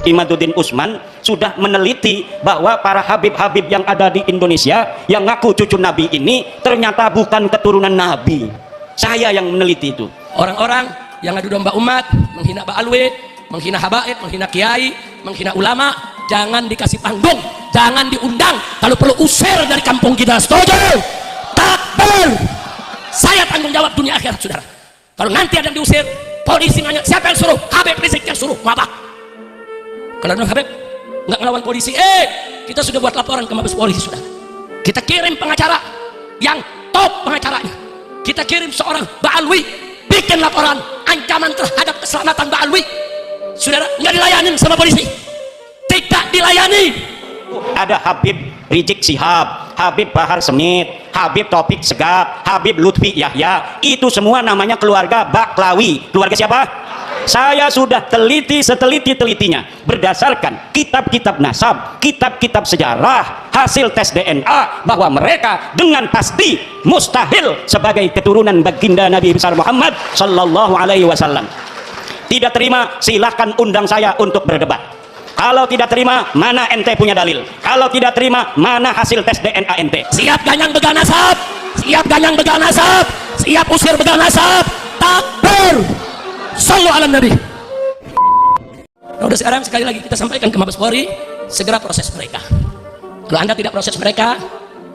Imaduddin Usman sudah meneliti bahwa para habib-habib yang ada di Indonesia yang ngaku cucu Nabi ini ternyata bukan keturunan Nabi. Saya yang meneliti itu. Orang-orang yang adu domba umat, menghina Ba'alwi, menghina habaib, menghina kiai, menghina ulama, jangan dikasih panggung, jangan diundang, kalau perlu usir dari kampung kita. Setuju? Takbir! Saya tanggung jawab dunia akhirat, saudara. Kalau nanti ada yang diusir, polisi nanya, siapa yang suruh? Habib Rizik yang suruh. Mau apa? Kalau Habib nggak ngelawan polisi, kita sudah buat laporan ke Mabes Polri, sudah. Kita kirim pengacara yang top pengacaranya. Kita kirim seorang Ba'alwi bikin laporan ancaman terhadap keselamatan Ba'alwi. Saudara, nggak dilayanin sama polisi, tidak dilayani. Ada Habib Rizik Syihab, Habib Bahar Smith, Habib Taufik Segaf, Habib Lutfi Yahya, itu semua namanya keluarga Baklawi. Keluarga siapa? Saya sudah teliti seteliti-telitinya berdasarkan kitab-kitab nasab, kitab-kitab sejarah, hasil tes DNA, bahwa mereka dengan pasti mustahil sebagai keturunan baginda Nabi besar Muhammad sallallahu alaihi wasallam. Tidak terima, silahkan undang saya untuk berdebat. Kalau tidak terima, mana ente punya dalil? Kalau tidak terima, mana hasil tes DNA ente? Siap ganyang begal nasab, siap ganyang begal nasab, siap usir begal nasab. Takbir! Sallu ala Nabi. Nah, udah sekarang sekali lagi kita sampaikan ke Mabes Polri, segera proses mereka. Kalau Anda tidak proses mereka,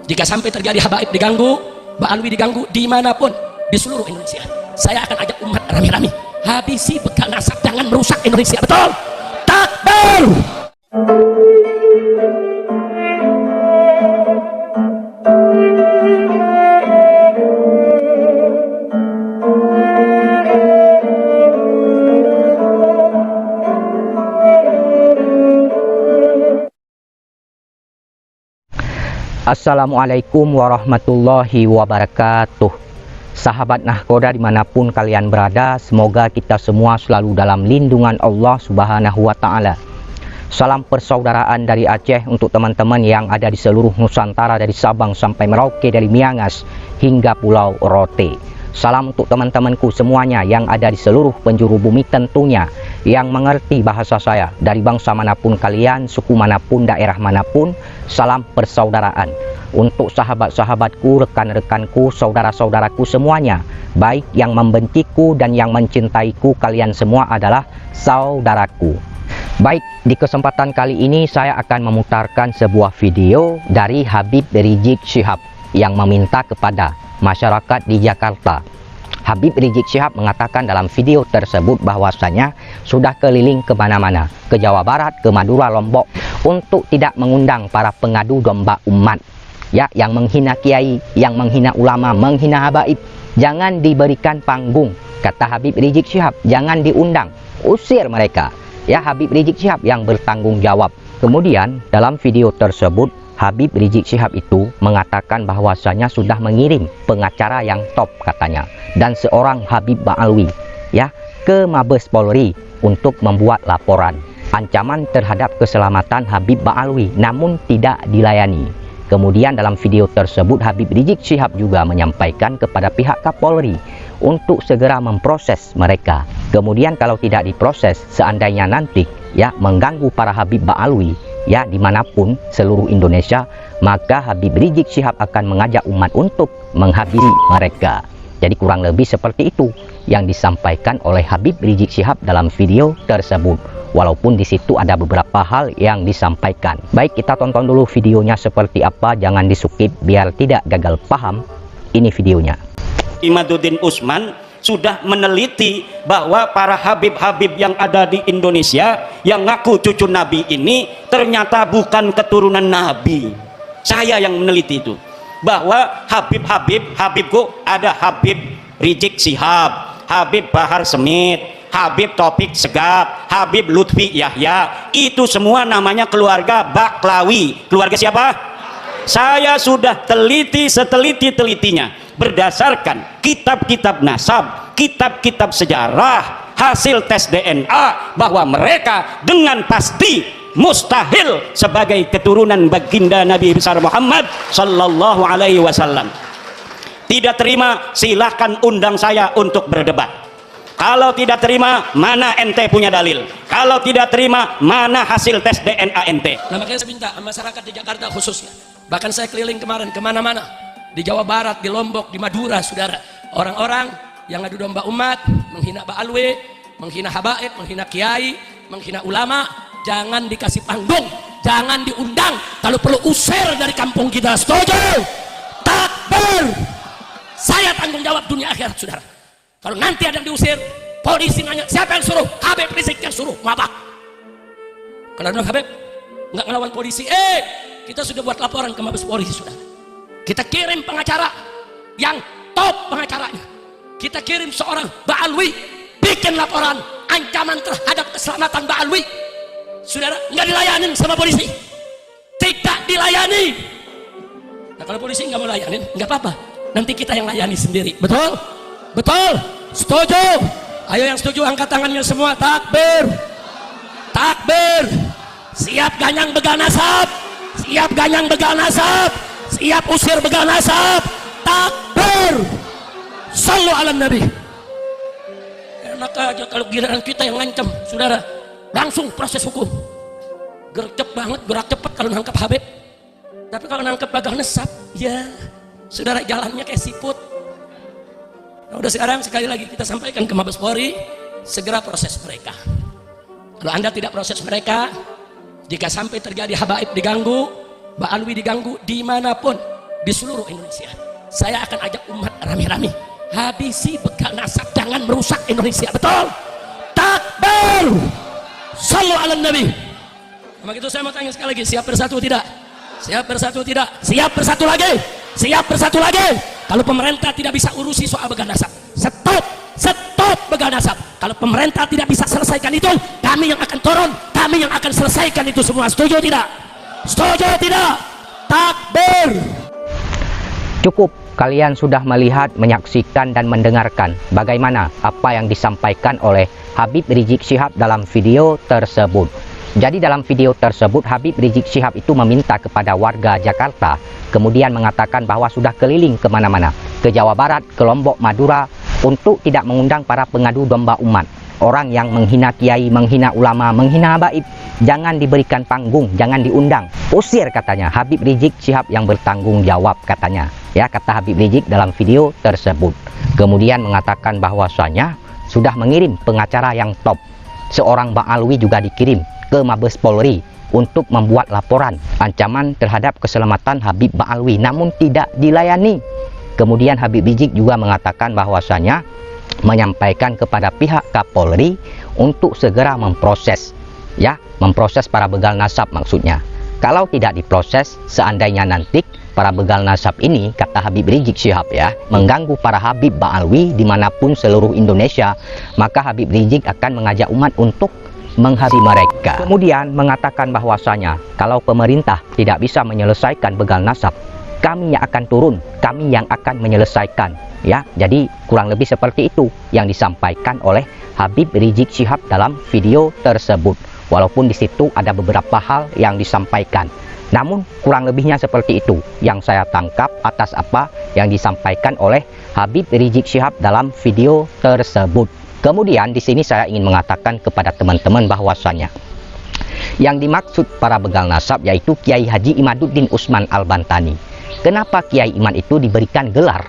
jika sampai terjadi habaib diganggu, Ba'alwi diganggu dimanapun di seluruh Indonesia, saya akan ajak umat rame-rame habisi begal nasab, jangan merusak Indonesia. Betul? Takbir! Assalamualaikum warahmatullahi wabarakatuh. Sahabat Nahkoda dimanapun kalian berada, semoga kita semua selalu dalam lindungan Allah Subhanahu wa Ta'ala. Salam persaudaraan dari Aceh untuk teman-teman yang ada di seluruh Nusantara, dari Sabang sampai Merauke, dari Miangas hingga Pulau Rote. Salam untuk teman-temanku semuanya yang ada di seluruh penjuru bumi tentunya, yang mengerti bahasa saya, dari bangsa manapun kalian, suku manapun, daerah manapun. Salam persaudaraan untuk sahabat-sahabatku, rekan-rekanku, saudara-saudaraku semuanya, baik yang membenciku dan yang mencintaiku, kalian semua adalah saudaraku. Baik, di kesempatan kali ini saya akan memutarkan sebuah video dari Habib Rizik Syihab yang meminta kepada masyarakat di Jakarta. Habib Rizik Syihab mengatakan dalam video tersebut bahwasanya sudah keliling ke mana-mana, ke Jawa Barat, ke Madura, Lombok, untuk tidak mengundang para pengadu domba umat, ya, yang menghina kiai, yang menghina ulama, menghina habaib. Jangan diberikan panggung, kata Habib Rizik Syihab, jangan diundang, usir mereka. Ya, Habib Rizik Syihab yang bertanggung jawab. Kemudian dalam video tersebut Habib Rizik Syihab itu mengatakan bahwasanya sudah mengirim pengacara yang top katanya, dan seorang Habib Ba'alwi, ya, ke Mabes Polri untuk membuat laporan ancaman terhadap keselamatan Habib Ba'alwi, namun tidak dilayani. Kemudian dalam video tersebut Habib Rizik Syihab juga menyampaikan kepada pihak Kapolri untuk segera memproses mereka. Kemudian kalau tidak diproses, seandainya nanti ya mengganggu para Habib Ba'alwi, ya, dimanapun seluruh Indonesia, maka Habib Rizik Syihab akan mengajak umat untuk menghabisi mereka. Jadi kurang lebih seperti itu yang disampaikan oleh Habib Rizik Syihab dalam video tersebut. Walaupun di situ ada beberapa hal yang disampaikan. Baik, kita tonton dulu videonya seperti apa, jangan di-skip biar tidak gagal paham. Ini videonya. Imaduddin Usman sudah meneliti bahwa para habib-habib yang ada di Indonesia yang ngaku cucu Nabi ini ternyata bukan keturunan Nabi. Saya yang meneliti itu, bahwa habibku ada Habib Rizik Syihab, Habib Bahar Smith, Habib Taufik Segaf, Habib Lutfi Yahya, itu semua namanya keluarga Baklawi. Keluarga siapa? Saya sudah teliti seteliti-telitinya berdasarkan kitab-kitab nasab, kitab-kitab sejarah, hasil tes DNA, bahwa mereka dengan pasti mustahil sebagai keturunan baginda Nabi besar Muhammad sallallahu alaihi wasallam. Tidak terima, silahkan undang saya untuk berdebat. Kalau tidak terima, mana ente punya dalil? Kalau tidak terima, mana hasil tes DNA ente? Nah makanya saya minta masyarakat di Jakarta khususnya, bahkan saya keliling kemarin kemana-mana, di Jawa Barat, di Lombok, di Madura, saudara, orang-orang yang adu domba umat, menghina Ba'alwi, menghina habaib, menghina kiai, menghina ulama, jangan dikasih panggung, jangan diundang, kalau perlu usir dari kampung kita. Setuju? Takbir! Saya tanggung jawab dunia akhirat, saudara. Kalau nanti ada yang diusir, polisi nanya, siapa yang suruh? Habib Rizik yang suruh. Mau apa? Kalau ada Habib nggak ngelawan polisi, kita sudah buat laporan ke Mabes Polri, saudara. Kita kirim pengacara yang top pengacaranya. Kita kirim seorang Ba'alwi bikin laporan ancaman terhadap keselamatan Ba'alwi. Saudara, nggak dilayanin sama polisi, tidak dilayani. Nah kalau polisi nggak mau layanin, nggak apa-apa, nanti kita yang layani sendiri. Betul? Betul? Setuju? Ayo yang setuju angkat tangannya semua. Takbir! Takbir! Siap ganyang begal nasab, siap ganyang begal nasab, siap usir begal nasab. Takbir! Sallu ala Nabi. Enak aja kalau giliran kita yang ngancam, saudara, langsung proses hukum. Gercep banget, gerak cepat kalau nangkap Habib. Tapi kalau nangkap begal nasab, ya saudara, jalannya kayak siput. Nah, udah sekarang sekali lagi kita sampaikan ke Mabes Polri, segera proses mereka. Kalau Anda tidak proses mereka, jika sampai terjadi habaib diganggu, Ba'alwi diganggu dimanapun di seluruh Indonesia, saya akan ajak umat rame-rame, habisi begal nasab, jangan merusak Indonesia. Betul? Takbir! Sallu ala Nabi. Begitu saya mau tanya sekali lagi, siap bersatu tidak? Siap bersatu tidak? Siap bersatu lagi? Siap bersatu lagi? Kalau pemerintah tidak bisa urusi soal begal nasab, stop begal nasab. Kalau pemerintah tidak bisa selesaikan itu, kami yang akan turun, kami yang akan selesaikan itu semua. Setuju tidak? Setuju tidak? Takbir! Cukup, kalian sudah melihat, menyaksikan dan mendengarkan bagaimana apa yang disampaikan oleh Habib Rizik Syihab dalam video tersebut. Jadi dalam video tersebut Habib Rizik Syihab itu meminta kepada warga Jakarta, kemudian mengatakan bahwa sudah keliling kemana-mana, ke Jawa Barat, ke Lombok, Madura, untuk tidak mengundang para pengadu domba umat. Orang yang menghina kiai, menghina ulama, menghina habaib, jangan diberikan panggung, jangan diundang. Usir katanya, Habib Rizik Syihab yang bertanggung jawab katanya. Ya, kata Habib Rizik dalam video tersebut. Kemudian mengatakan bahwasanya sudah mengirim pengacara yang top. Seorang Ba'alwi juga dikirim ke Mabes Polri untuk membuat laporan ancaman terhadap keselamatan Habib Ba'alwi, namun tidak dilayani. Kemudian Habib Rizik juga mengatakan bahwasanya menyampaikan kepada pihak Kapolri untuk segera memproses, ya, memproses para begal nasab maksudnya. Kalau tidak diproses, seandainya nanti para begal nasab ini, kata Habib Rizik Syihab ya, mengganggu para Habib Ba'alwi dimanapun seluruh Indonesia, maka Habib Rizik akan mengajak umat untuk menghabisi mereka. Kemudian mengatakan bahwasanya kalau pemerintah tidak bisa menyelesaikan begal nasab, kami yang akan turun, kami yang akan menyelesaikan. Ya, jadi kurang lebih seperti itu yang disampaikan oleh Habib Rizik Syihab dalam video tersebut. Walaupun di situ ada beberapa hal yang disampaikan, namun kurang lebihnya seperti itu yang saya tangkap atas apa yang disampaikan oleh Habib Rizik Syihab dalam video tersebut. Kemudian di sini saya ingin mengatakan kepada teman-teman bahwasanya yang dimaksud para begal nasab yaitu Kiai Haji Imaduddin Usman Al-Bantani. Kenapa Kiai Iman itu diberikan gelar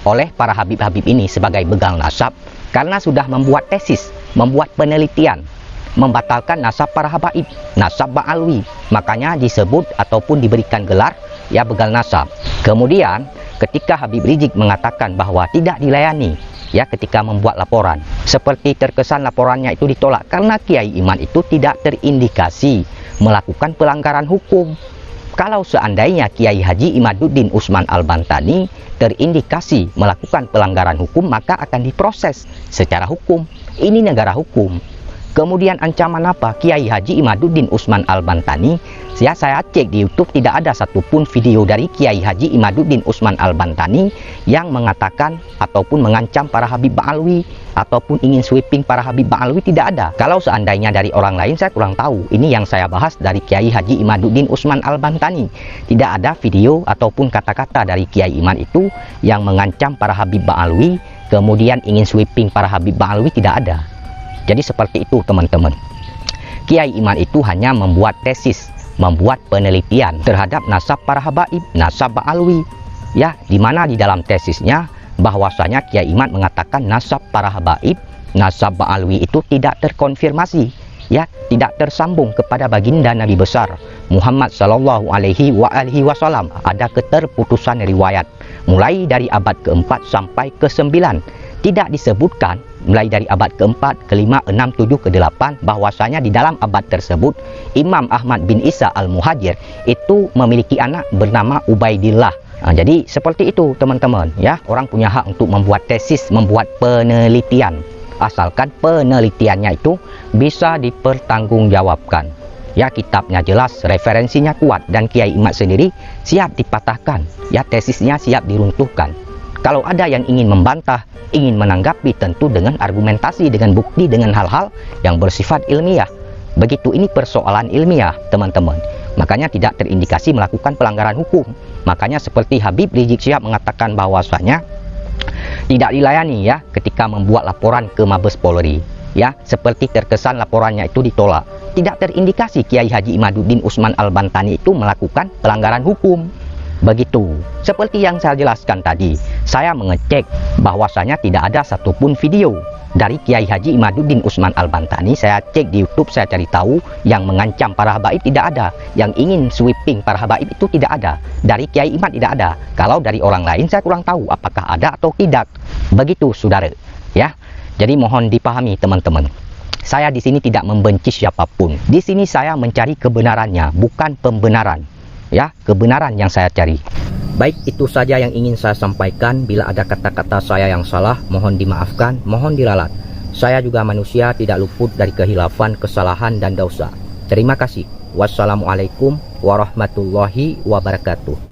oleh para habib-habib ini sebagai begal nasab? Karena sudah membuat tesis, membuat penelitian, membatalkan nasab para habaib, nasab Ba'alwi. Makanya disebut ataupun diberikan gelar ya begal nasab. Kemudian ketika Habib Rizik mengatakan bahwa tidak dilayani, ya, ketika membuat laporan, seperti terkesan laporannya itu ditolak karena Kiai Iman itu tidak terindikasi melakukan pelanggaran hukum. Kalau seandainya Kiai Haji Imaduddin Usman Al-Bantani terindikasi melakukan pelanggaran hukum, maka akan diproses secara hukum. Ini negara hukum. Kemudian ancaman apa? Kiai Haji Imaduddin Usman Al-Bantani, ya, saya cek di YouTube tidak ada satupun video dari Kiai Haji Imaduddin Usman Al-Bantani yang mengatakan ataupun mengancam para Habib Ba'alwi ataupun ingin sweeping para Habib Ba'alwi, tidak ada. Kalau seandainya dari orang lain saya kurang tahu. Ini yang saya bahas dari Kiai Haji Imaduddin Usman Al-Bantani. Tidak ada video ataupun kata-kata dari Kiai Iman itu yang mengancam para Habib Ba'alwi, kemudian ingin sweeping para Habib Ba'alwi, tidak ada. Jadi seperti itu teman-teman. Kiai Imad itu hanya membuat tesis, membuat penelitian terhadap nasab para habaib, nasab Ba'alwi, ya, di mana di dalam tesisnya bahwasanya Kiai Imad mengatakan nasab para habaib, nasab Ba'alwi itu tidak terkonfirmasi, ya, tidak tersambung kepada baginda Nabi besar Muhammad sallallahu alaihi wasallam. Ada keterputusan riwayat mulai dari abad keempat sampai ke-9. Tidak disebutkan mulai dari abad keempat, kelima, enam, tujuh, ke-8 bahwasanya di dalam abad tersebut Imam Ahmad bin Isa al-Muhajir itu memiliki anak bernama Ubaidillah. Jadi seperti itu teman-teman, ya, orang punya hak untuk membuat tesis, membuat penelitian, asalkan penelitiannya itu bisa dipertanggungjawabkan. Ya, kitabnya jelas, referensinya kuat, dan Kiai Imad sendiri siap dipatahkan, ya, tesisnya siap diruntuhkan. Kalau ada yang ingin membantah, ingin menanggapi, tentu dengan argumentasi, dengan bukti, dengan hal-hal yang bersifat ilmiah. Begitu ini persoalan ilmiah, teman-teman. Makanya tidak terindikasi melakukan pelanggaran hukum. Makanya seperti Habib Rizik Syihab mengatakan bahwasanya tidak dilayani, ya, ketika membuat laporan ke Mabes Polri, ya, seperti terkesan laporannya itu ditolak. Tidak terindikasi Kiai Haji Imaduddin Usman Al-Bantani itu melakukan pelanggaran hukum. Begitu. Seperti yang saya jelaskan tadi, saya mengecek bahwasanya tidak ada satupun video dari Kiai Haji Imaduddin Usman Al-Bantani. Saya cek di YouTube, saya cari tahu, yang mengancam para habaib tidak ada, yang ingin sweeping para habaib itu tidak ada, dari Kiai Imad tidak ada. Kalau dari orang lain saya kurang tahu apakah ada atau tidak. Begitu saudara, ya. Jadi mohon dipahami teman-teman. Saya di sini tidak membenci siapapun. Di sini saya mencari kebenarannya, bukan pembenaran. Ya, kebenaran yang saya cari. Baik, itu saja yang ingin saya sampaikan. Bila ada kata-kata saya yang salah, mohon dimaafkan, mohon diralat. Saya juga manusia, tidak luput dari kehilafan, kesalahan, dan dosa. Terima kasih. Wassalamualaikum warahmatullahi wabarakatuh.